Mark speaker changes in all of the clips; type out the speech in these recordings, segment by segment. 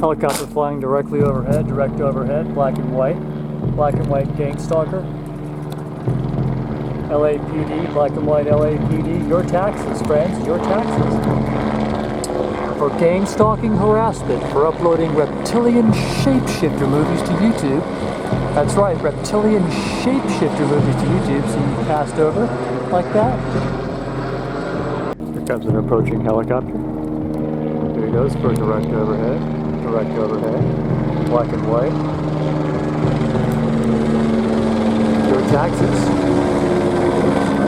Speaker 1: Helicopter flying directly overhead, direct overhead, black and white Gangstalker. LAPD, black and white LAPD. Your taxes, friends, your taxes. For gang-stalking harassment, for uploading reptilian shapeshifter movies to YouTube. That's right, reptilian shapeshifter movies to YouTube, so you passed over like that. Here comes an approaching helicopter. There he goes for a direct overhead, black and white. Your taxes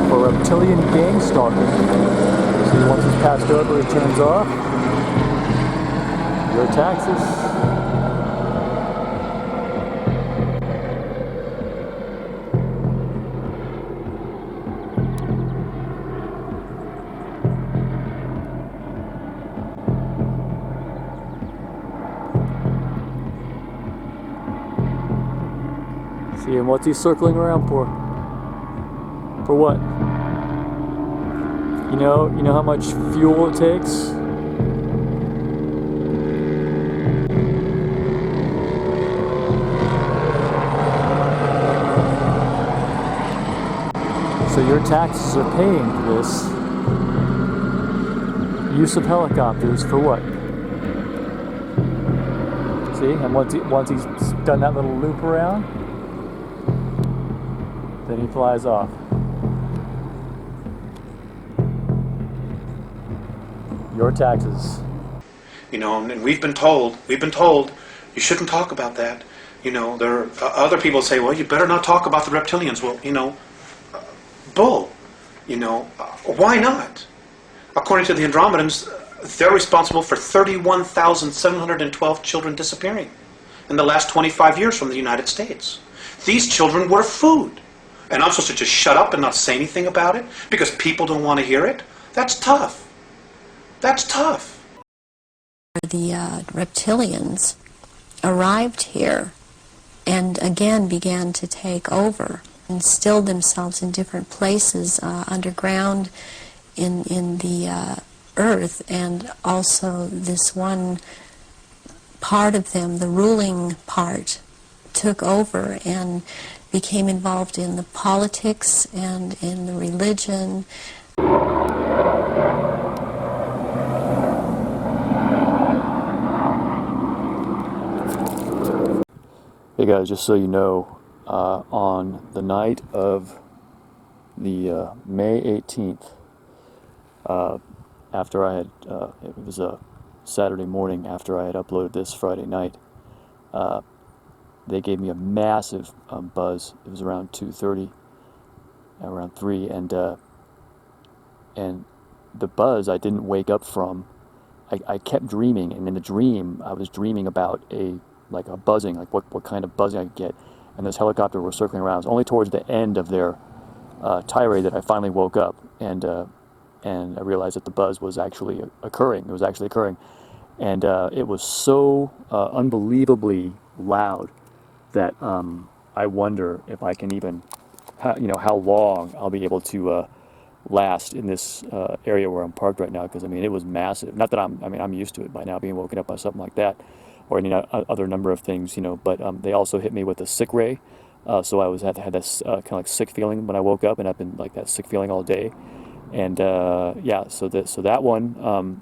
Speaker 1: for reptilian gang stalking. So once it's passed over, it turns off. Your taxes. See, and what's he circling around for? For what? You know how much fuel it takes? So your taxes are paying for this use of helicopters for what? See, and once he's done that little loop around, then he flies off. Your taxes.
Speaker 2: And we've been told you shouldn't talk about that. There are other people say, well, you better not talk about the reptilians. Well, bull. Why not? According to the Andromedans, they're responsible for 31,712 children disappearing in the last 25 years from the United States. These children were food. And I'm supposed to just shut up and not say anything about it because people don't want to hear it? That's tough. That's tough.
Speaker 3: The reptilians arrived here and again began to take over, instilled themselves in different places underground in the earth, and also this one part of them, the ruling part, took over and became involved in the politics and in the religion.
Speaker 1: Hey guys, just so you know, on the night of the May 18th, after I had, it was a Saturday morning after I had uploaded this Friday night, they gave me a massive buzz. It was around 2:30, around 3, and the buzz I didn't wake up from. I kept dreaming, and in the dream I was dreaming about a buzzing, like what kind of buzzing I could get, and this helicopter was circling around. It was only towards the end of their tirade that I finally woke up, and I realized that the buzz was actually occurring. It was actually occurring, and it was so unbelievably loud that I wonder if I can even, how long I'll be able to last in this area where I'm parked right now, because it was massive. Not that I'm used to it by now, being woken up by something like that, or any other number of things, but they also hit me with a sick ray, so I had this kind of like sick feeling when I woke up, and I've been like that sick feeling all day, and so that one,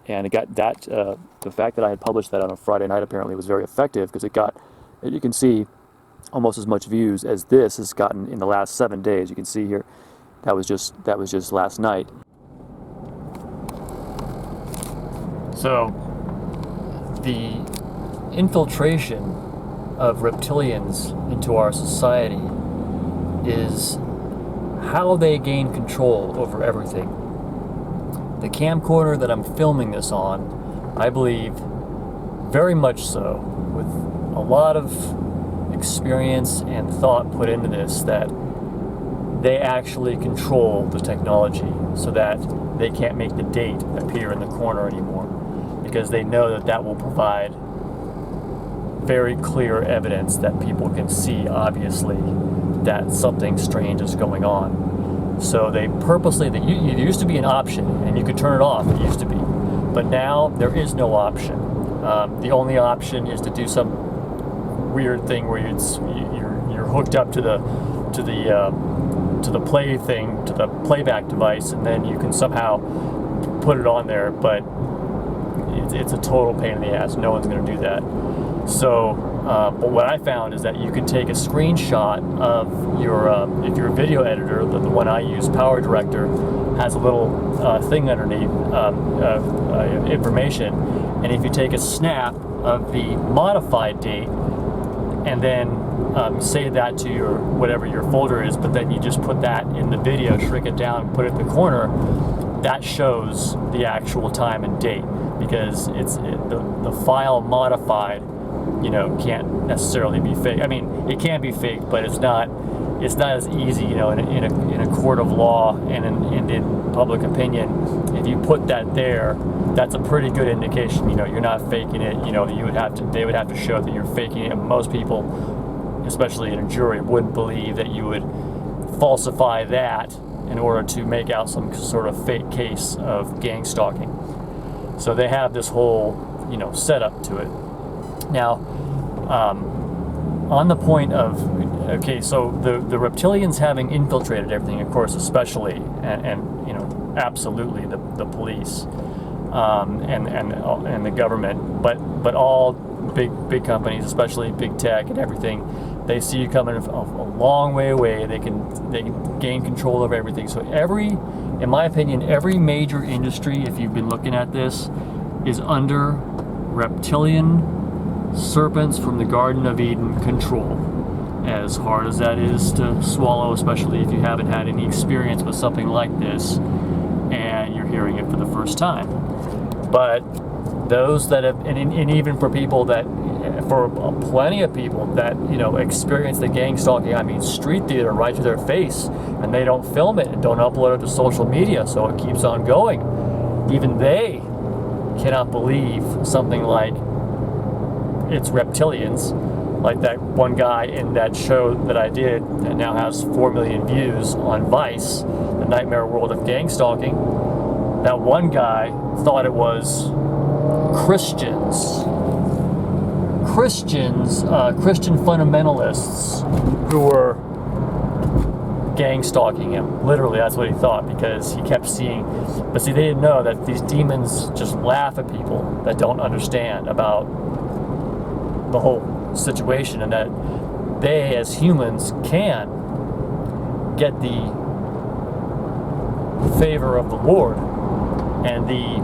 Speaker 1: and it got that, the fact that I had published that on a Friday night apparently was very effective, because it got, you can see, almost as much views as this has gotten in the last 7 days. You can see here, that was just last night. So the infiltration of reptilians into our society is how they gain control over everything. The camcorder that I'm filming this on, I believe very much so, with a lot of experience and thought put into this, that they actually control the technology so that they can't make the date appear in the corner anymore, because they know that will provide very clear evidence that people can see, obviously, that something strange is going on. So they purposely, it used to be an option and you could turn it off, it used to be, but now there is no option. The only option is to do some weird thing where you're hooked up to the play thing, to the playback device, and then you can somehow put it on there. But it's a total pain in the ass. No one's going to do that. So, but what I found is that you can take a screenshot of your, if you're a video editor, the one I use, Power Director, has a little thing underneath information, and if you take a snap of the modified date and then save that to your whatever your folder is, but then you just put that in the video, shrink it down, put it in the corner, that shows the actual time and date, because the file modified, can't necessarily be fake. I mean, it can be fake, but it's not as easy, in a court of law and in public opinion. If you put that there, that's a pretty good indication. You're not faking it. They would have to show that you're faking it. And most people, especially in a jury, wouldn't believe that you would falsify that in order to make out some sort of fake case of gang stalking. So they have this whole, setup to it. Now, on the point of, okay, so the reptilians having infiltrated everything, of course, especially, and absolutely the police, and the government, but all big companies, especially big tech and everything, they see you coming a long way away. They can gain control of everything. So in my opinion, every major industry, if you've been looking at this, is under reptilian serpents from the Garden of Eden control. As hard as that is to swallow, especially if you haven't had any experience with something like this and you're hearing it for the first time. But those that have, and even for people that, for plenty of people that, experience the gang stalking, I mean street theater right to their face, and they don't film it and don't upload it to social media, so it keeps on going. Even they cannot believe something like it's reptilians, like that one guy in that show that I did that now has 4 million views on Vice, The Nightmare World of Gangstalking. That one guy thought it was Christian fundamentalists who were gang stalking him. Literally, that's what he thought, because he kept seeing. But see, they didn't know that these demons just laugh at people that don't understand about the whole situation, and that they, as humans, can get the favor of the Lord and the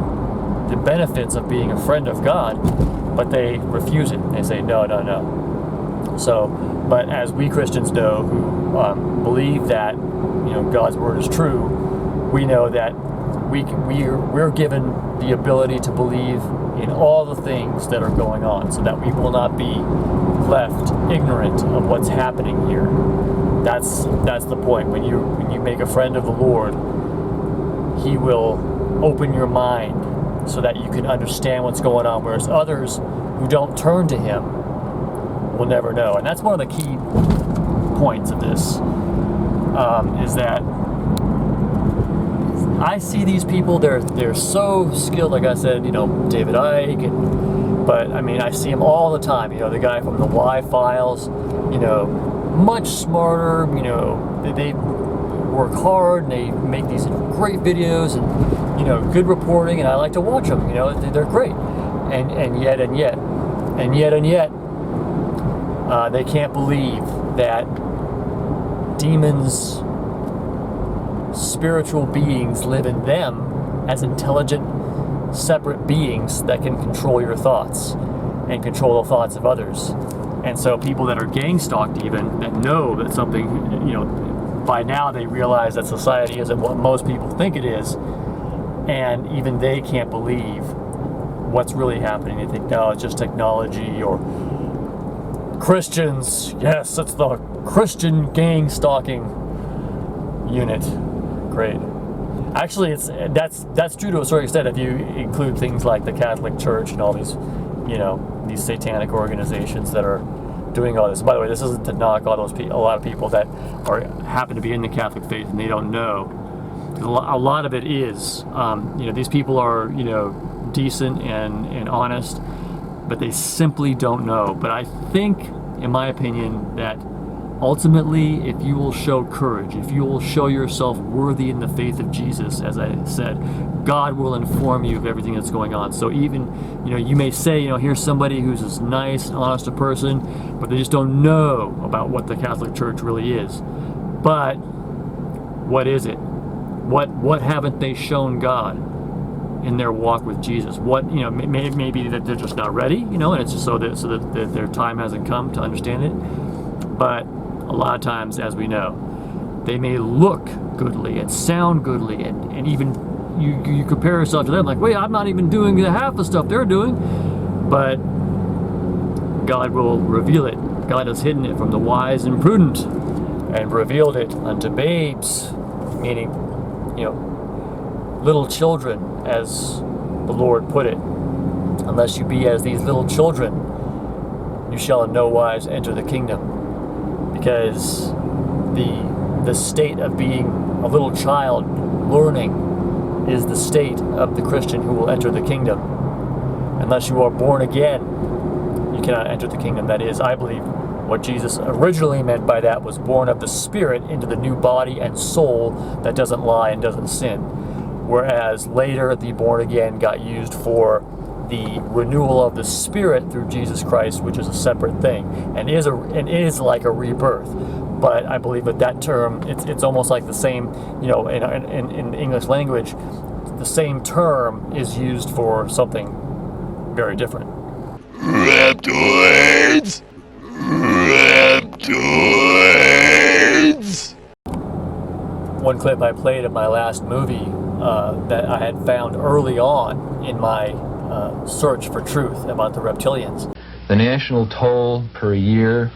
Speaker 1: benefits of being a friend of God, but they refuse it. They say no. So, but as we Christians know, who believe that God's word is true, we know that we're given the ability to believe in all the things that are going on, so that we will not be left ignorant of what's happening here. That's the point. When you make a friend of the Lord, He will open your mind so that you can understand what's going on, whereas others who don't turn to Him will never know. And that's one of the key points of this, is that I see these people, they're so skilled, like I said, David Icke, but I mean, I see them all the time, the guy from the Y Files, much smarter, they work hard and they make these great videos and, good reporting, and I like to watch them, they're great. And yet, they can't believe that demons, spiritual beings live in them as intelligent, separate beings that can control your thoughts and control the thoughts of others. And so people that are gang stalked, even, that know that something, by now they realize that society isn't what most people think it is, and even they can't believe what's really happening. They think, no, it's just technology, or Christians, yes, it's the Christian gang stalking unit. Great. Actually, that's true to a certain extent if you include things like the Catholic Church and all these, these satanic organizations that are doing all this. By the way, this isn't to knock all those a lot of people that happen to be in the Catholic faith and they don't know. A lot of it is, these people are, decent and honest, but they simply don't know. But I think, in my opinion, that ultimately, if you will show courage, if you will show yourself worthy in the faith of Jesus, as I said, God will inform you of everything that's going on. So even, you may say, here's somebody who's as nice and honest a person, but they just don't know about what the Catholic Church really is. But what is it? What haven't they shown God in their walk with Jesus? What, maybe that they're just not ready, and it's just so that their time hasn't come to understand it. But a lot of times, as we know, they may look goodly and sound goodly, and even you compare yourself to them, like, wait, I'm not even doing half the stuff they're doing. But God will reveal it. God has hidden it from the wise and prudent, and revealed it unto babes, meaning, little children, as the Lord put it. Unless you be as these little children, you shall in no wise enter the kingdom. Because the state of being a little child learning is the state of the Christian who will enter the kingdom. Unless you are born again, you cannot enter the kingdom. That is, I believe, what Jesus originally meant by that was born of the Spirit into the new body and soul that doesn't lie and doesn't sin. Whereas later, the born again got used for the renewal of the Spirit through Jesus Christ, which is a separate thing, and is like a rebirth. But I believe with that term, it's almost like the same, in English language, the same term is used for something very different.
Speaker 4: Reptoids! Reptoids!
Speaker 1: One clip I played of my last movie that I had found early on in my search for truth about the reptilians.
Speaker 5: The national toll per year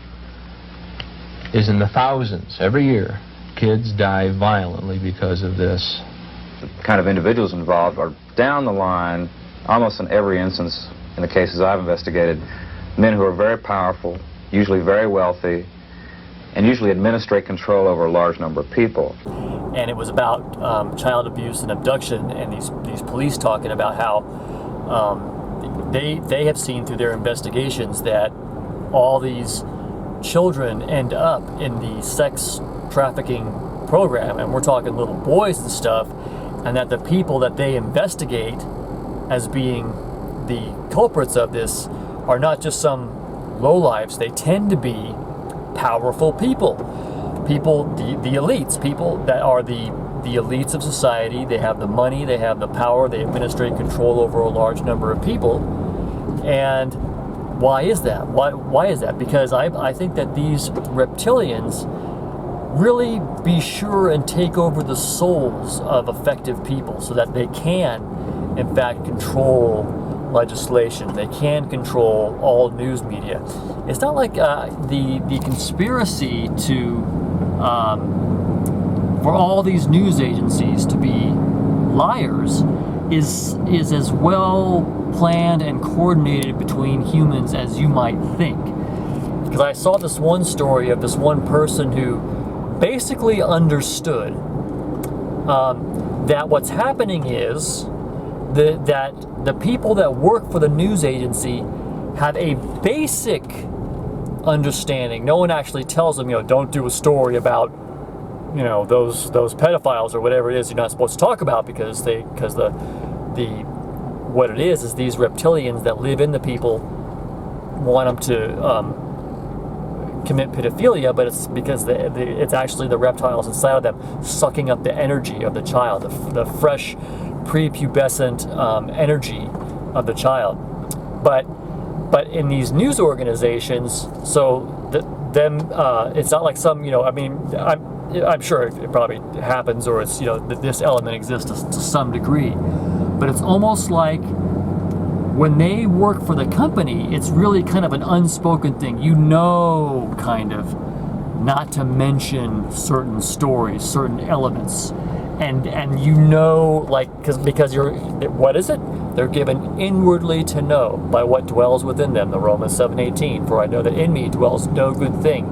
Speaker 5: is in the thousands every year. Kids die violently because of this.
Speaker 6: The kind of individuals involved are down the line, almost in every instance, in the cases I've investigated, men who are very powerful, usually very wealthy, and usually administrate control over a large number of people.
Speaker 1: And it was about child abuse and abduction, and these police talking about how they have seen through their investigations that all these children end up in the sex trafficking program, and we're talking little boys and stuff, and that the people that they investigate as being the culprits of this are not just some lowlifes. They tend to be powerful people, the elites, people that are the elites of society. They have the money, they have the power, they administrate control over a large number of people. And why is that? Why is that? Because I think that these reptilians really be sure and take over the souls of effective people so that they can, in fact, control legislation. They can control all news media. It's not like the conspiracy to for all these news agencies to be liars is as well planned and coordinated between humans as you might think. Because I saw this one story of this one person who basically understood that what's happening is that the people that work for the news agency have a basic understanding. No one actually tells them, don't do a story about, those pedophiles or whatever it is you're not supposed to talk about, because what it is these reptilians that live in the people want them to commit pedophilia, but it's because it's actually the reptiles inside of them sucking up the energy of the child, the fresh prepubescent energy of the child. But in these news organizations, so it's not like some, I'm sure it probably happens, or it's, this element exists to some degree, but it's almost like when they work for the company, it's really kind of an unspoken thing, kind of not to mention certain stories, certain elements, and because what is it? They're given inwardly to know by what dwells within them, the Romans 7:18, for I know that in me dwells no good thing.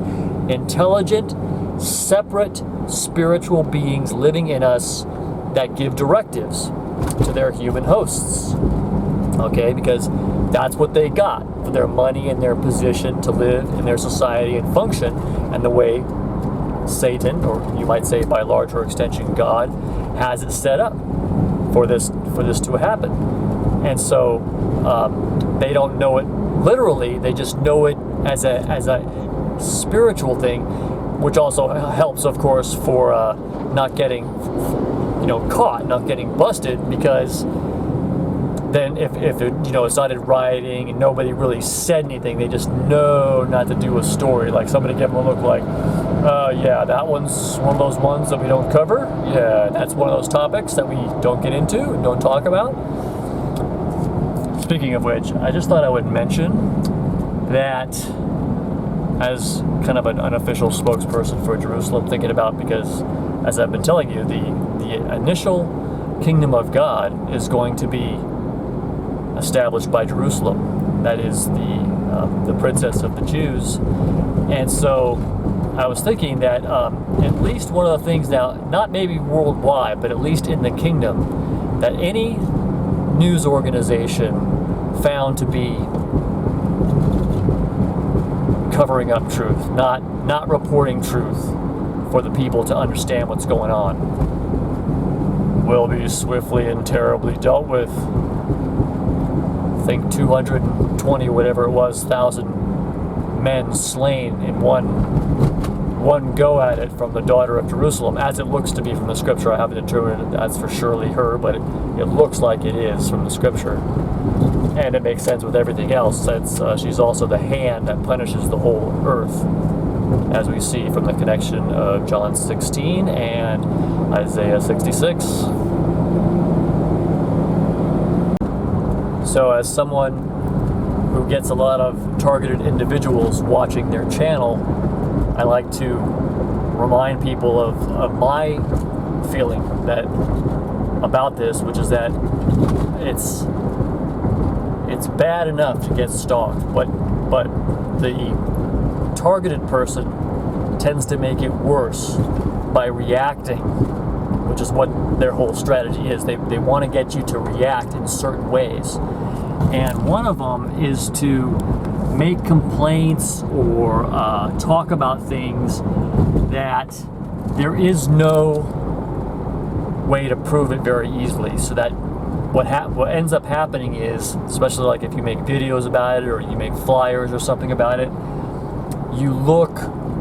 Speaker 1: Intelligent, separate spiritual beings living in us that give directives to their human hosts. Okay, because that's what they got for their money and their position to live in their society and function, and the way Satan, or you might say by larger extension God, has it set up for this to happen. And so they don't know it literally, they just know it as a spiritual thing, which also helps, of course, for not getting caught, not getting busted, because then if it started rioting and nobody really said anything, they just know not to do a story. Like somebody gave them a look like, yeah, that one's one of those ones that we don't cover. Yeah, that's one of those topics that we don't get into and don't talk about. Speaking of which, I just thought I would mention that as kind of an unofficial spokesperson for Jerusalem, thinking about, because as I've been telling you, the initial kingdom of God is going to be established by Jerusalem. That is the princess of the Jews. And so I was thinking that at least one of the things now, not maybe worldwide, but at least in the kingdom, that any news organization found to be covering up truth, not reporting truth for the people to understand what's going on, will be swiftly and terribly dealt with. I think 220, whatever it was, thousand men slain in one go at it from the daughter of Jerusalem, as it looks to be from the scripture. I haven't determined that's for surely her, but it looks like it is from the scripture. And it makes sense with everything else, since she's also the hand that punishes the whole earth, as we see from the connection of John 16 and Isaiah 66. So as someone who gets a lot of targeted individuals watching their channel, I like to remind people of my feeling that about this, which is that it's bad enough to get stalked, but the targeted person tends to make it worse by reacting, which is what their whole strategy is. They want to get you to react in certain ways. And one of them is to make complaints or talk about things that there is no way to prove it very easily. So that what ends up happening is, especially like if you make videos about it or you make flyers or something about it, you look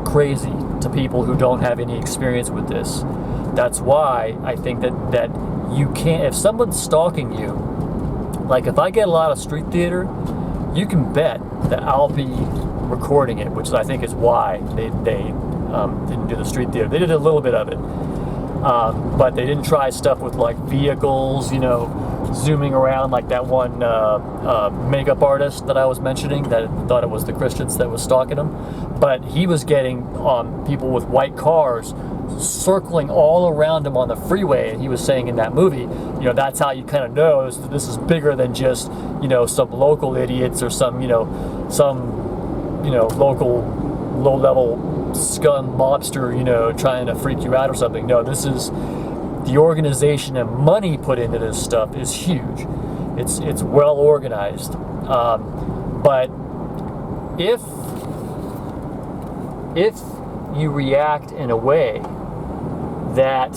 Speaker 1: crazy to people who don't have any experience with this. That's why I think that you can't, if someone's stalking you, like if I get a lot of street theater, you can bet that I'll be recording it, which I think is why they didn't do the street theater. They did a little bit of it, but they didn't try stuff with like vehicles, zooming around like that one makeup artist that I was mentioning that thought it was the Christians that was stalking him. But he was getting people with white cars circling all around him on the freeway, and he was saying in that movie, that's how you kind of know this is bigger than just some local idiots or some local low-level scum mobster trying to freak you out or something. No, this is the organization and money put into this stuff is huge. It's well organized, but if you react in a way that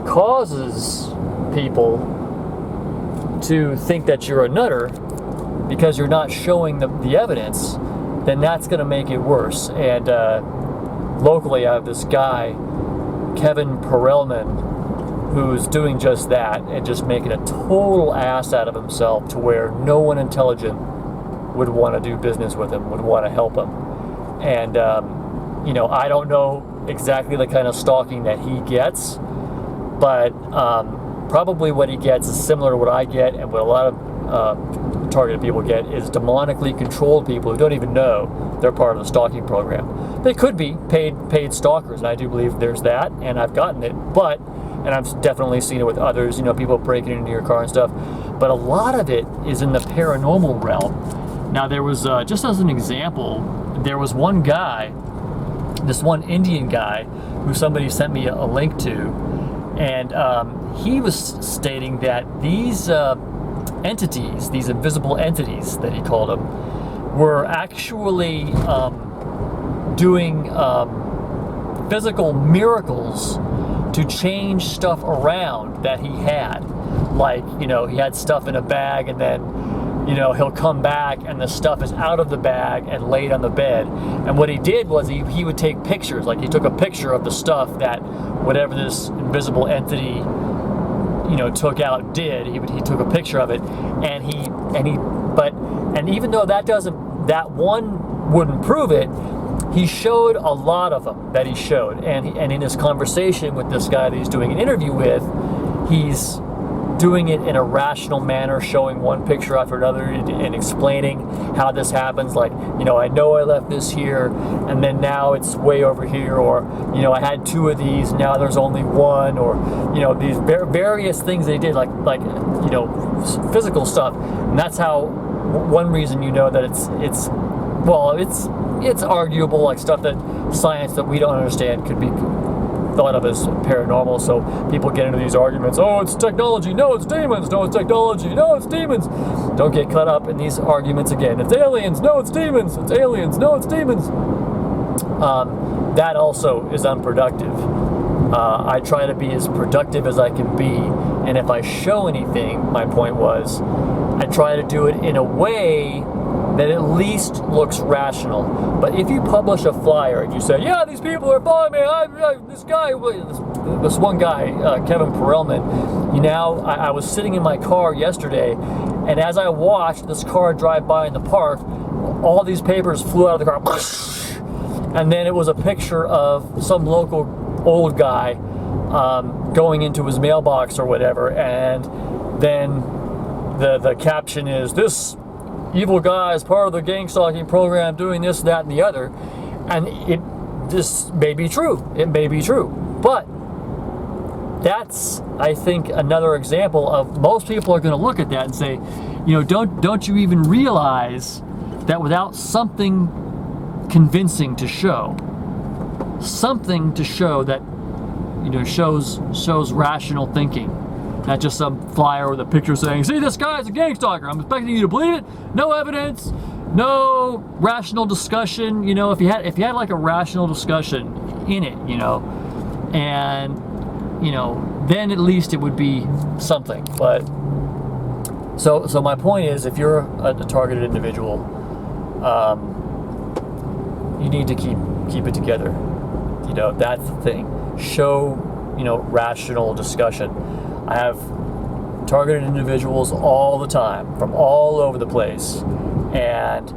Speaker 1: causes people to think that you're a nutter because you're not showing the evidence, then that's going to make it worse. And locally, I have this guy, Kevin Perelman, who's doing just that and just making a total ass out of himself to where no one intelligent would want to do business with him, would want to help him. And I don't know exactly the kind of stalking that he gets, but probably what he gets is similar to what I get, and what a lot of targeted people get is demonically controlled people who don't even know they're part of the stalking program. They could be paid stalkers, and I do believe there's that, and I've gotten it, and I've definitely seen it with others, people breaking into your car and stuff, but a lot of it is in the paranormal realm. Now there was, just as an example, there was one guy, this one Indian guy, who somebody sent me a link to, and he was stating that these entities, these invisible entities that he called them, were actually doing physical miracles to change stuff around that he had. Like, you know, he had stuff in a bag, and then, you know, he'll come back and the stuff is out of the bag and laid on the bed. And what he did was he would take pictures. Like, he took a picture of the stuff that whatever this invisible entity, you know, took out did. He took a picture of it, and even though that one wouldn't prove it, he showed a lot of them that he showed. And in his conversation with this guy that he's doing an interview with, he's doing it in a rational manner, showing one picture after another and explaining how this happens. Like, you know, I know I left this here, and then now it's way over here, or, you know, I had 2 of these, now there's only 1, or, you know, these various things they did, like you know, physical stuff. And that's how, one reason you know that it's arguable, like stuff that science that we don't understand could be thought of as paranormal. So people get into these arguments, oh, it's technology, no, it's demons, no, it's technology, no, it's demons. Don't get caught up in these arguments again. It's aliens, no, it's demons. It's aliens, no, it's demons. That also is unproductive. I try to be as productive as I can be, and if I show anything, my point was, I try to do it in a way that at least looks rational. But if you publish a flyer and you say, yeah, these people are following me, this one guy, Kevin Perelman, you know, I was sitting in my car yesterday, and as I watched this car drive by in the park, all these papers flew out of the car, and then it was a picture of some local old guy going into his mailbox or whatever, and then the caption is, this evil guy is part of the Gangstalking program doing this, that, and the other. And this may be true. It may be true. But that's, I think, another example of most people are going to look at that and say, you know, don't you even realize that without something convincing to show, something to show that, you know, shows rational thinking, not just some flyer with a picture saying, see, this guy's a gang stalker, I'm expecting you to believe it. No evidence, no rational discussion. You know, if you had like a rational discussion in it, you know, and, you know, then at least it would be something. But so my point is, if you're a targeted individual, you need to keep it together. You know, that's the thing. Show, you know, rational discussion. I have targeted individuals all the time from all over the place, and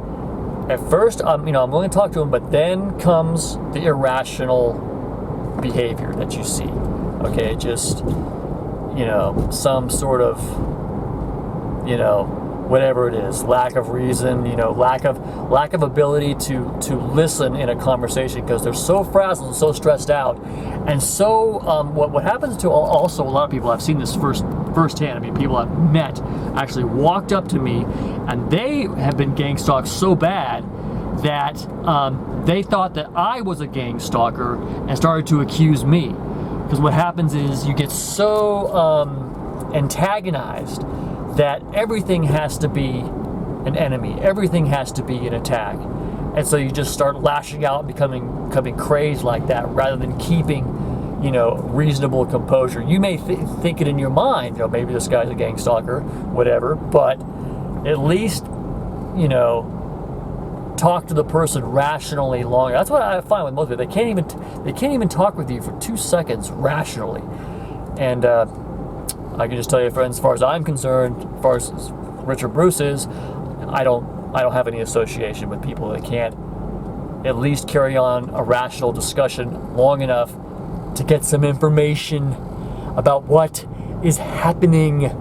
Speaker 1: at first I'm willing to talk to them, but then comes the irrational behavior that you see. Okay, just, you know, some sort of, you know, whatever it is, lack of reason, you know, lack of ability to listen in a conversation because they're so frazzled and so stressed out. And so what happens to also a lot of people, I've seen this firsthand. I mean, people I've met actually walked up to me, and they have been gang stalked so bad that they thought that I was a gang stalker and started to accuse me. Because what happens is you get so antagonized that everything has to be an enemy, everything has to be an attack, and so you just start lashing out and becoming crazed like that, rather than keeping, you know, reasonable composure. You may think it in your mind, you know, maybe this guy's a gang stalker, whatever, but at least, you know, talk to the person rationally longer. That's what I find with most people. They can't even talk with you for 2 seconds rationally, and I can just tell you, friends, as far as I'm concerned, as far as Richard Bruce is, I don't have any association with people that can't at least carry on a rational discussion long enough to get some information about what is happening.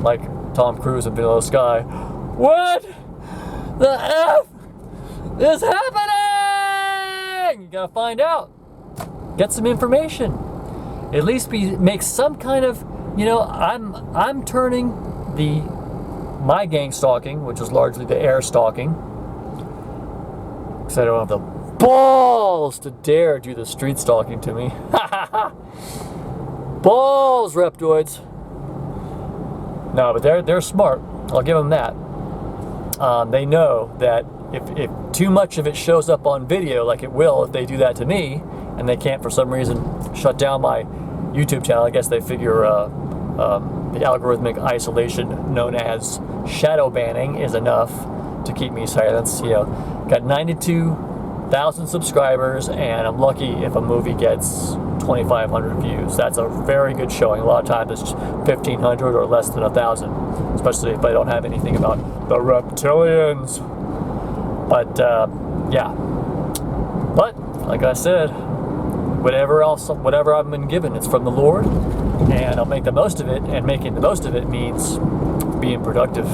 Speaker 1: Like Tom Cruise in Vanilla Sky. What the F is happening? You gotta find out. Get some information. At least make some kind of, you know, I'm turning my gang stalking, which is largely the air stalking, because I don't have the balls to dare do the street stalking to me. Balls, Reptoids. No, but they're smart. I'll give them that. They know that if too much of it shows up on video, like it will if they do that to me, and they can't for some reason shut down my YouTube channel, I guess they figure the algorithmic isolation known as shadow banning is enough to keep me silenced. You know, got 92,000 subscribers, and I'm lucky if a movie gets 2,500 views. That's a very good showing. A lot of times it's 1,500 or less than 1,000, especially if I don't have anything about the reptilians. But yeah, but like I said, whatever I've been given, it's from the Lord, and I'll make the most of it. And making the most of it means being productive.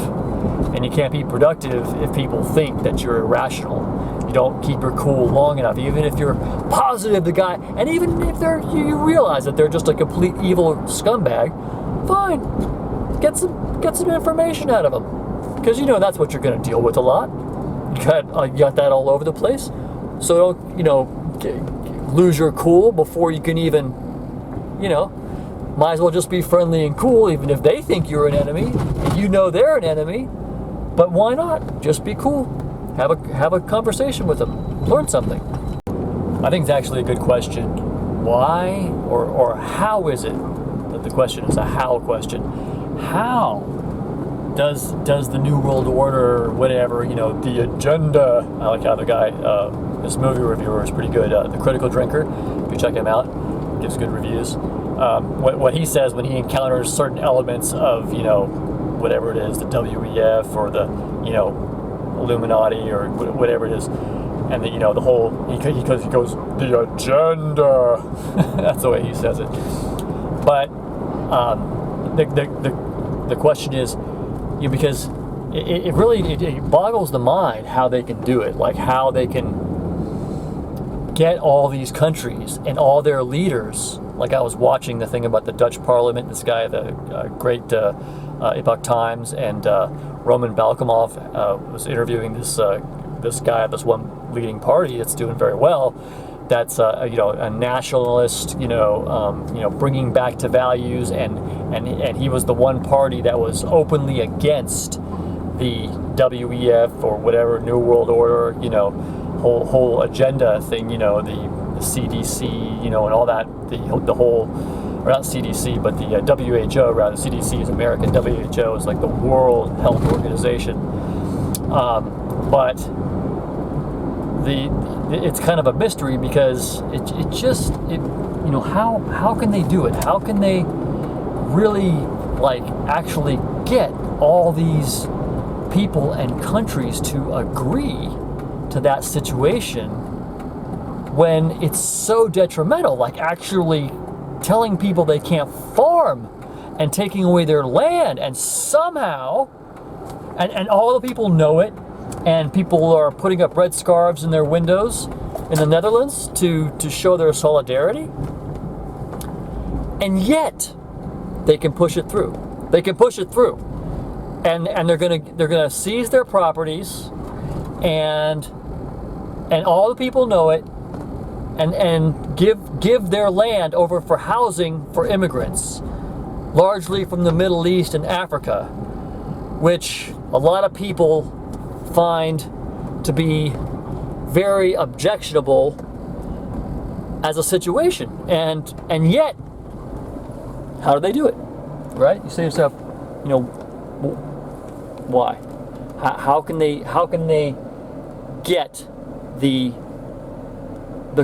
Speaker 1: And you can't be productive if people think that you're irrational. You don't keep your cool long enough, even if you're positive the guy, and even if you realize that they're just a complete evil scumbag. Fine, get some information out of them, because you know that's what you're going to deal with a lot. You got that all over the place. So don't lose your cool before you can even might as well just be friendly and cool, even if they think you're an enemy and you know they're an enemy. But why not just be cool? Have a conversation with them. Learn something. I think it's actually a good question. Why or how is it that the question is a how question? How does the New World Order, whatever, the agenda? I like how the guy, this movie reviewer is pretty good. The Critical Drinker, if you check him out, gives good reviews. What he says when he encounters certain elements of whatever it is, the WEF or the Illuminati or whatever it is, and the whole he goes the agenda. That's the way he says it. But the question is, because it really boggles the mind how they can do it, like how they can get all these countries and all their leaders. Like I was watching the thing about the Dutch Parliament, this guy, the great Epoch Times, and Roman Balkamov was interviewing this guy, this one leading party that's doing very well. That's a nationalist, bringing back to values, and he was the one party that was openly against the WEF or whatever New World Order, whole agenda thing, the CDC, and all that, the whole, or not CDC, but the WHO, rather. CDC is American, WHO is like the World Health Organization. But it's kind of a mystery, because how can they do it? How can they really actually get all these people and countries to agree to that situation when it's so detrimental, like actually telling people they can't farm and taking away their land, and somehow, and all the people know it, and people are putting up red scarves in their windows in the Netherlands to show their solidarity, and yet they can push it through. They can push it through, and they're gonna seize their properties, and all the people know it, and give their land over for housing for immigrants, largely from the Middle East and Africa, which a lot of people find to be very objectionable as a situation, and yet, how do they do it? Right? You say to yourself, why? How can they get the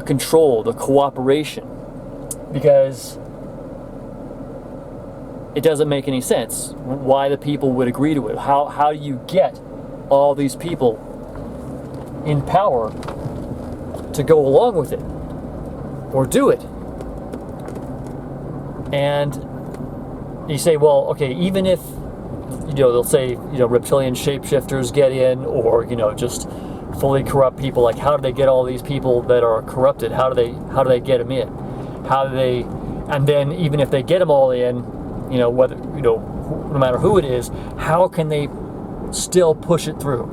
Speaker 1: control, the cooperation? Because it doesn't make any sense why the people would agree to it. How do you get all these people in power to go along with it or do it? And you say, well, okay, even if they'll say reptilian shapeshifters get in, or just fully corrupt people, like how do they get all these people that are corrupted? How do they get them in? How do they? And then even if they get them all in, whether no matter who it is, how can they still push it through?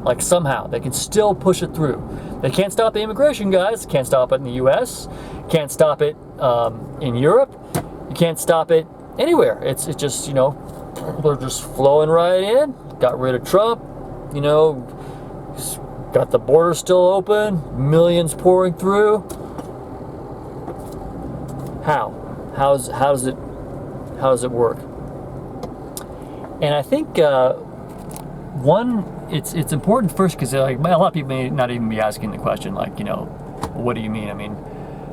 Speaker 1: Like somehow they can still push it through. They can't stop the immigration, guys. Can't stop it in the U.S. Can't stop it in Europe. You can't stop it anywhere. It's just they're just flowing right in. Got rid of Trump, you know, got the border still open, millions pouring through. How does it work? And I think it's important first, because like a lot of people may not even be asking the question, like, you know, what do you mean? I mean,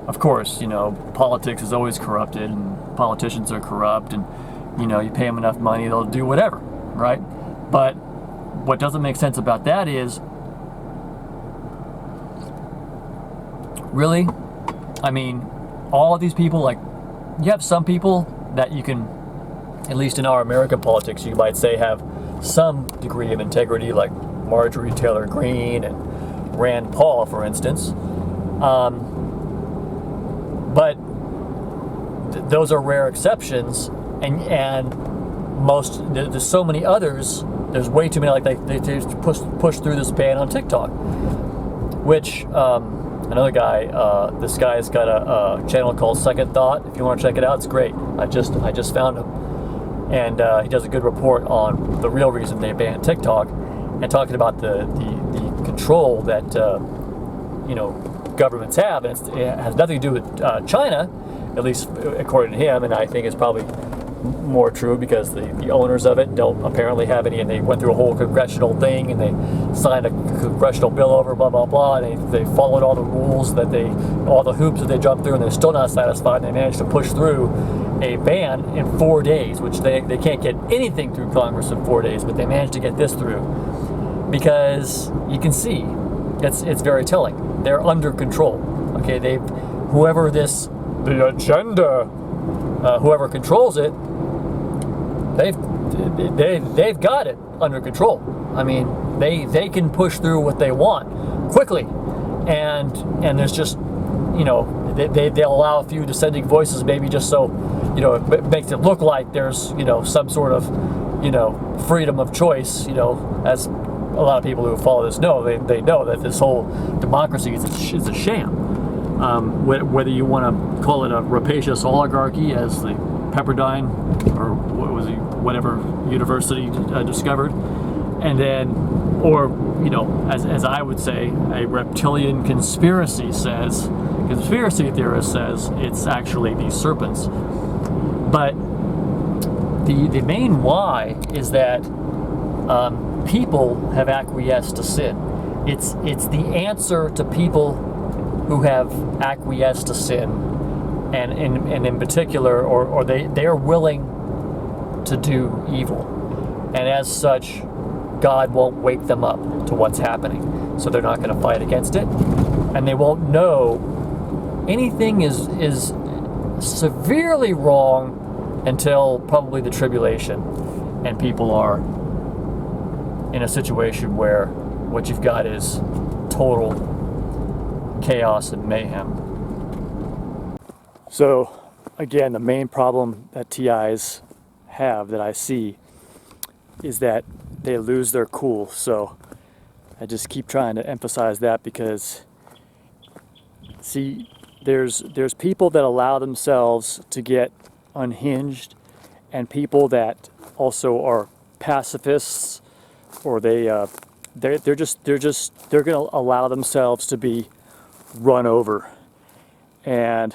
Speaker 1: of course, you know, politics is always corrupted, and politicians are corrupt, and you know, you pay them enough money, they'll do whatever, right? But what doesn't make sense about that is, really, I mean, all of these people, like, you have some people that you can, at least in our American politics, you might say have some degree of integrity, like Marjorie Taylor Greene and Rand Paul, for instance. But those are rare exceptions, and there's so many others. There's way too many. Like they just push through this ban on TikTok, which another guy. This guy's got a channel called Second Thought. If you want to check it out, it's great. I just found him, and he does a good report on the real reason they banned TikTok, and talking about the control that you know, governments have, and it has nothing to do with China, at least according to him, and I think it's probably more true because the owners of it don't apparently have any, and they went through a whole congressional thing, and they signed a congressional bill over, blah blah blah, and they followed all the rules all the hoops that they jumped through, and they're still not satisfied, and they managed to push through a ban in 4 days, which they can't get anything through Congress in 4 days, but they managed to get this through, because you can see it's very telling. They're under control. Okay, the agenda, whoever controls it, they've got it under control. I mean, they can push through what they want quickly, and there's just, you know, they'll allow a few dissenting voices, maybe just so, you know, it makes it look like there's, you know, some sort of, you know, freedom of choice, you know, as a lot of people who follow this know. They know that this whole democracy is a sham. Whether you want to call it a rapacious oligarchy, as the Pepperdine, or whatever university discovered, and then, or, you know, as I would say, a reptilian conspiracy theorist says it's actually these serpents. But the main why is that people have acquiesced to sin. It's the answer to people who have acquiesced to sin, and in particular, or they are willing to do evil, and as such, God won't wake them up to what's happening, so they're not going to fight against it, and they won't know anything is severely wrong until probably the tribulation, and people are in a situation where what you've got is total chaos and mayhem. So again, the main problem that TIs have, that I see, is that they lose their cool. So I just keep trying to emphasize that, because see, there's people that allow themselves to get unhinged, and people that also are pacifists, or they're going to allow themselves to be run over, and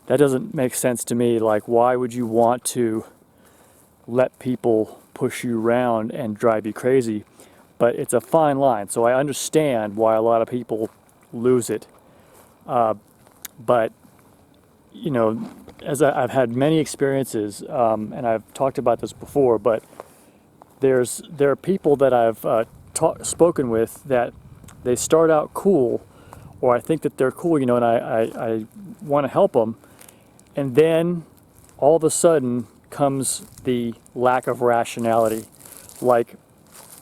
Speaker 1: that doesn't make sense to me. Like, why would you want to let people push you around and drive you crazy? But it's a fine line, so I understand why a lot of people lose it. But, you know, as I've had many experiences, and I've talked about this before, but there are people that I've spoken with that they start out cool, or I think that they're cool, you know, and I want to help them, and then all of a sudden comes the lack of rationality, like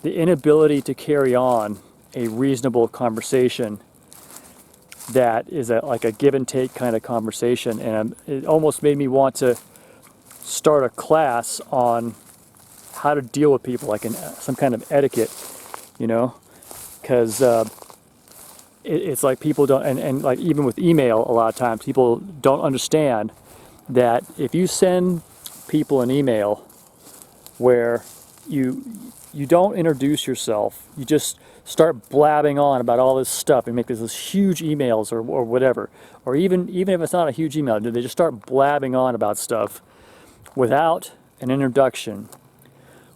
Speaker 1: the inability to carry on a reasonable conversation that is like a give and take kind of conversation. And it almost made me want to start a class on how to deal with people, like some kind of etiquette, you know, because it's like people don't, and like even with email, a lot of times people don't understand that if you send people an email, where you don't introduce yourself. You just start blabbing on about all this stuff and make this huge emails or whatever. Or even if it's not a huge email, they just start blabbing on about stuff without an introduction,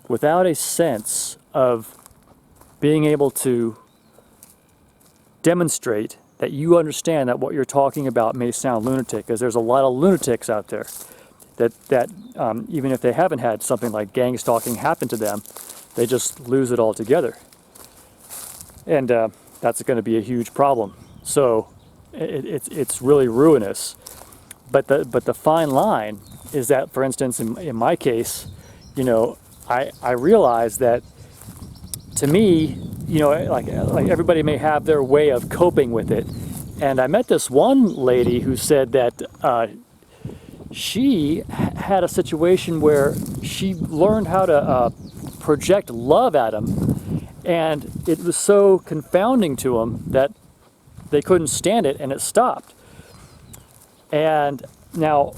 Speaker 1: without a sense of being able to demonstrate that you understand that what you're talking about may sound lunatic, because there's a lot of lunatics out there that even if they haven't had something like gang stalking happen to them, they just lose it altogether. And that's going to be a huge problem. So it's really ruinous. But the fine line is that, for instance, in my case, you know, I realize that, to me, you know, like everybody may have their way of coping with it. And I met this one lady who said that she had a situation where she learned how to project love at him, and it was so confounding to them that they couldn't stand it, and it stopped. And now,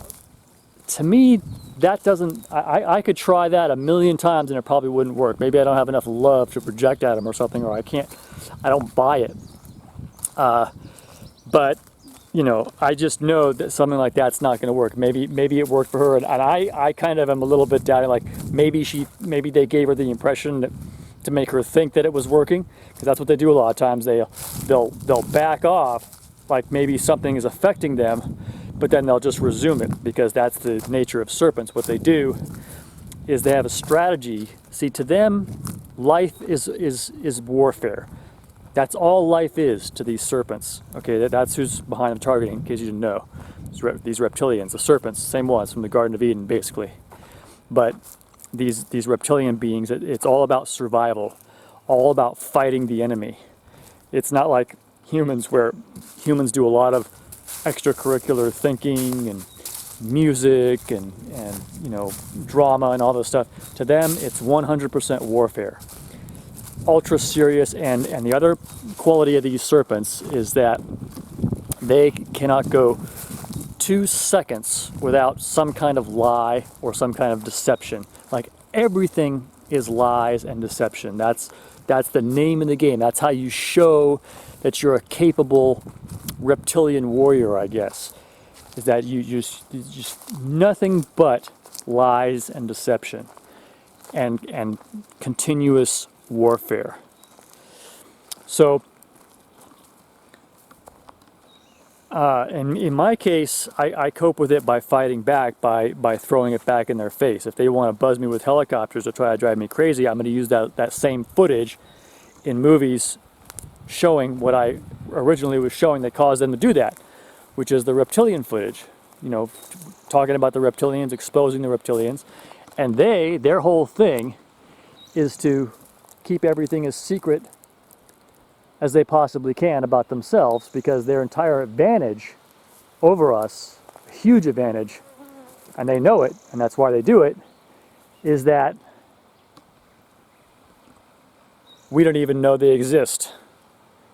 Speaker 1: to me, that doesn't, I could try that a million times and it probably wouldn't work. Maybe I don't have enough love to project at him or something, or I don't buy it. But, you know, I just know that something like that's not going to work. Maybe it worked for her, and I kind of am a little bit doubting, like maybe they gave her the impression that, to make her think that it was working, because that's what they do a lot of times. They'll back off, like maybe something is affecting them, but then they'll just resume it, because that's the nature of serpents. What they do is they have a strategy. See, to them, life is warfare. That's all life is to these serpents. Okay, that's who's behind the targeting, in case you didn't know. These reptilians, the serpents, same ones from the Garden of Eden, basically. But these reptilian beings, it's all about survival, all about fighting the enemy. It's not like humans, where humans do a lot of extracurricular thinking and music and you know, drama and all this stuff. To them, it's 100% warfare. Ultra serious, and the other quality of these serpents is that they cannot go 2 seconds without some kind of lie or some kind of deception. Like, everything is lies and deception. That's the name of the game. That's how you show that you're a capable reptilian warrior, I guess. Is that you just nothing but lies and deception and continuous warfare. So in my case, I cope with it by fighting back, by throwing it back in their face. If they want to buzz me with helicopters to try to drive me crazy, I'm going to use that same footage in movies showing what I originally was showing that caused them to do that, which is the reptilian footage. You know, talking about the reptilians, exposing the reptilians. And their whole thing is to keep everything as secret as they possibly can about themselves, because their entire advantage over us, a huge advantage, and they know it, and that's why they do it, is that we don't even know they exist.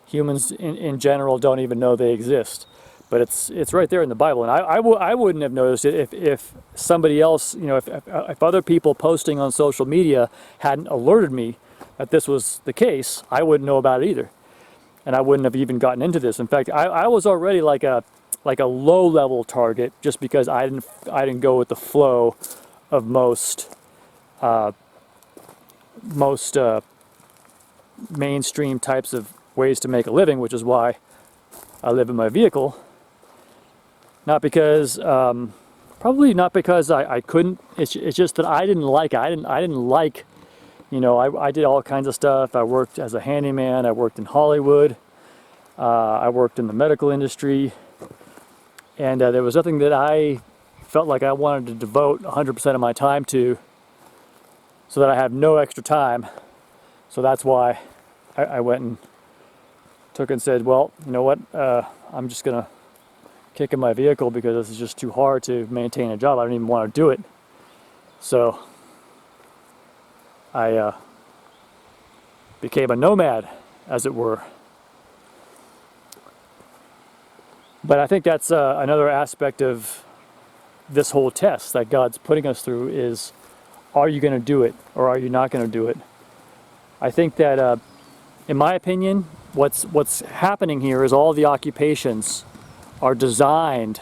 Speaker 1: Humans in general don't even know they exist. But it's right there in the Bible, and I wouldn't have noticed it if somebody else, you know, if other people posting on social media hadn't alerted me that this was the case, I wouldn't know about it either, and I wouldn't have even gotten into this. In fact, I was already like a low-level target, just because I didn't go with the flow of most mainstream types of ways to make a living, which is why I live in my vehicle. Not because, probably not because I couldn't. It's just that I didn't like it. I didn't like, you know, I did all kinds of stuff. I worked as a handyman. I worked in Hollywood. I worked in the medical industry. And there was nothing that I felt like I wanted to devote 100% of my time to, so that I have no extra time. So that's why I went and took and said, well, you know what, I'm just going to kick in my vehicle, because this is just too hard to maintain a job. I don't even want to do it. So I became a nomad, as it were. But I think that's another aspect of this whole test that God's putting us through, is are you going to do it or are you not going to do it? I think that, in my opinion, what's happening here is all the occupations are designed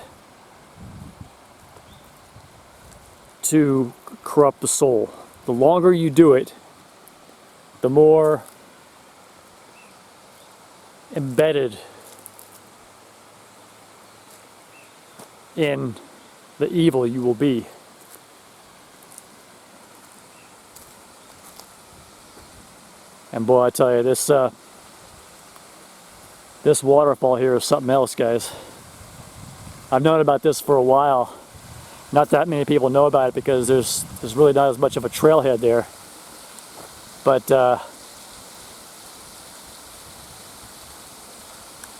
Speaker 1: to corrupt the soul. The longer you do it, the more embedded in the evil you will be. And boy, I tell you, this waterfall here is something else, guys. I've known about this for a while. Not that many people know about it because there's really not as much of a trailhead there. But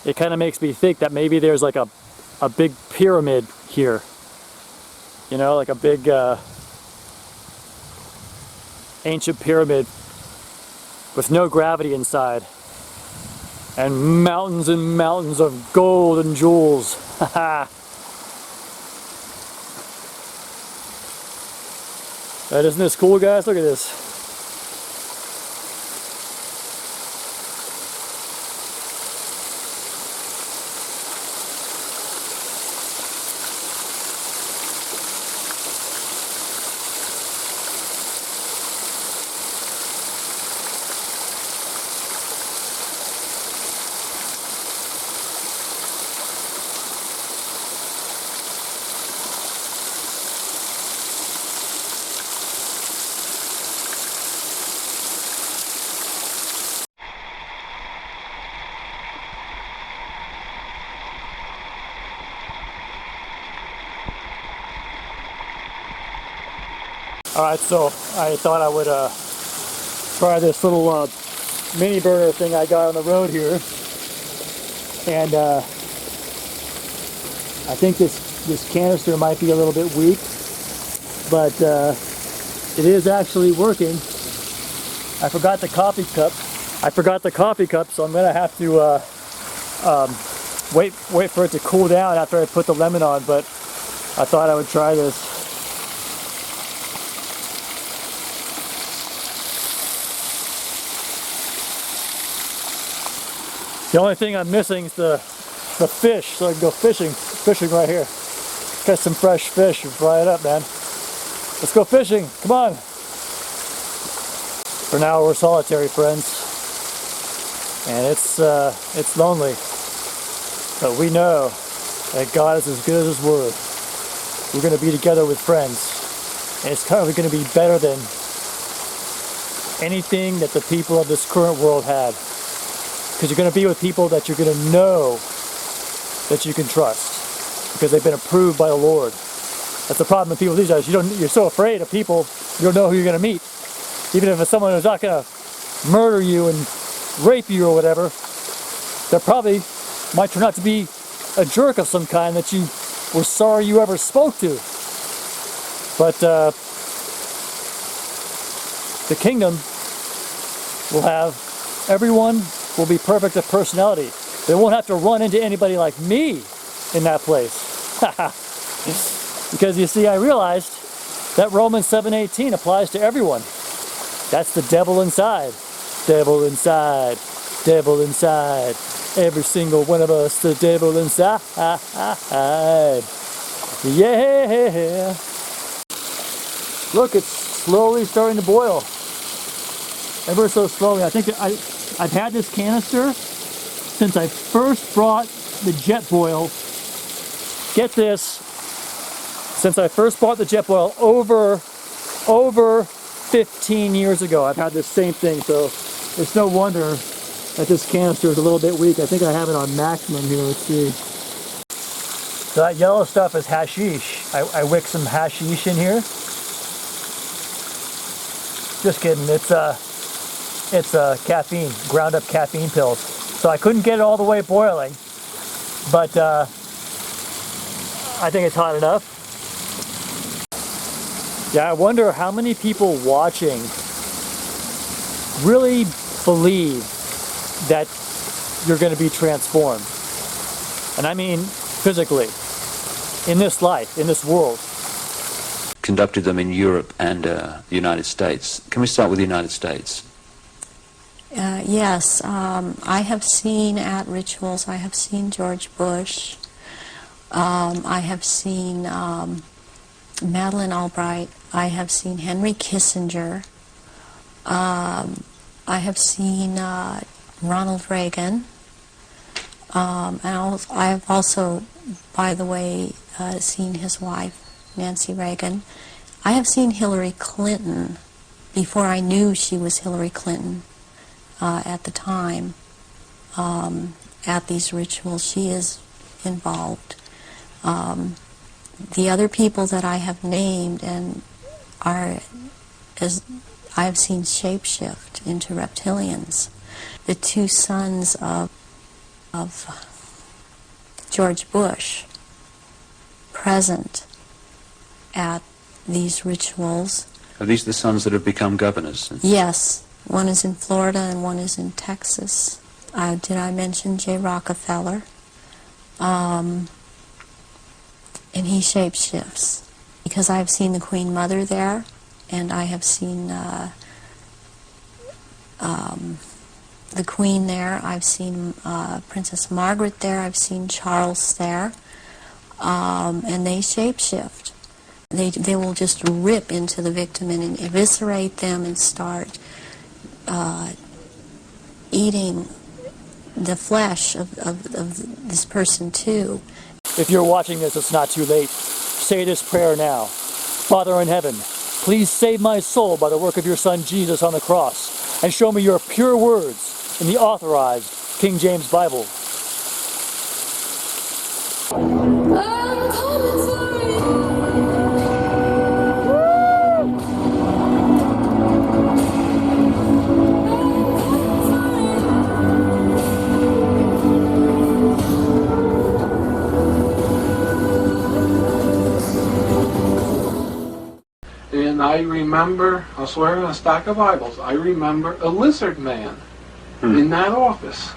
Speaker 1: it kind of makes me think that maybe there's like a big pyramid here. You know, like a big ancient pyramid with no gravity inside. And mountains of gold and jewels. Isn't this cool, guys? Look at this. Alright, so I thought I would try this little mini burner thing I got on the road here. And I think this canister might be a little bit weak, but it is actually working. I forgot the coffee cup. So I'm gonna have to wait for it to cool down after I put the lemon on, but I thought I would try this. The only thing I'm missing is the fish, so I can go fishing right here. Catch some fresh fish and fry it up, man. Let's go fishing, come on. For now we're solitary, friends. And it's lonely. But we know that God is as good as His word. We're going to be together with friends. And it's currently going to be better than anything that the people of this current world had. Because you're going to be with people that you're going to know that you can trust. Because they've been approved by the Lord. That's the problem with people these days. You're so afraid of people, you don't know who you're going to meet. Even if it's someone who's not going to murder you and rape you or whatever, they probably might turn out to be a jerk of some kind that you were sorry you ever spoke to. But the kingdom will have, everyone will be perfect of personality. They won't have to run into anybody like me in that place. Because you see, I realized that Romans 7:18 applies to everyone. That's the devil inside. Devil inside. Devil inside. Every single one of us, the devil inside. Yeah. Look, it's slowly starting to boil. Ever so slowly. I think I've had this canister since I first brought the jet boil. Get this, since I first bought the jet boil over 15 years ago. I've had this same thing, so it's no wonder that this canister is a little bit weak. I think I have it on maximum here. Let's see. So that yellow stuff is hashish. I wick some hashish in here. Just kidding. It's caffeine, ground up caffeine pills. So I couldn't get it all the way boiling, but I think it's hot enough. Yeah, I wonder how many people watching really believe that you're going to be transformed. And I mean physically, in this life, in this world.
Speaker 4: conducted them in Europe and the United States. Can we start with the United States?
Speaker 3: Yes, I have seen at rituals, I have seen George Bush, I have seen Madeleine Albright, I have seen Henry Kissinger, I have seen Ronald Reagan, and I have also, by the way, seen his wife, Nancy Reagan. I have seen Hillary Clinton before I knew she was Hillary Clinton. At the time, at these rituals, she is involved. The other people that I have named and are, as I have seen shapeshift into reptilians. The two sons of George Bush present at these rituals.
Speaker 4: Are these the sons that have become governors?
Speaker 3: Yes. One is in Florida and one is in Texas. Did I mention J. Rockefeller? And he shapeshifts. Because I've seen the Queen Mother there, and I have seen the Queen there. I've seen Princess Margaret there. I've seen Charles there. And they shapeshift. They will just rip into the victim and eviscerate them and start eating the flesh of this person too.
Speaker 1: If you're watching this, it's not too late. Say this prayer now. Father in heaven, please save my soul by the work of your Son Jesus on the cross, and show me your pure words in the authorized King James Bible.
Speaker 7: And I remember, I'll swear on a stack of Bibles, I remember a lizard man in that office.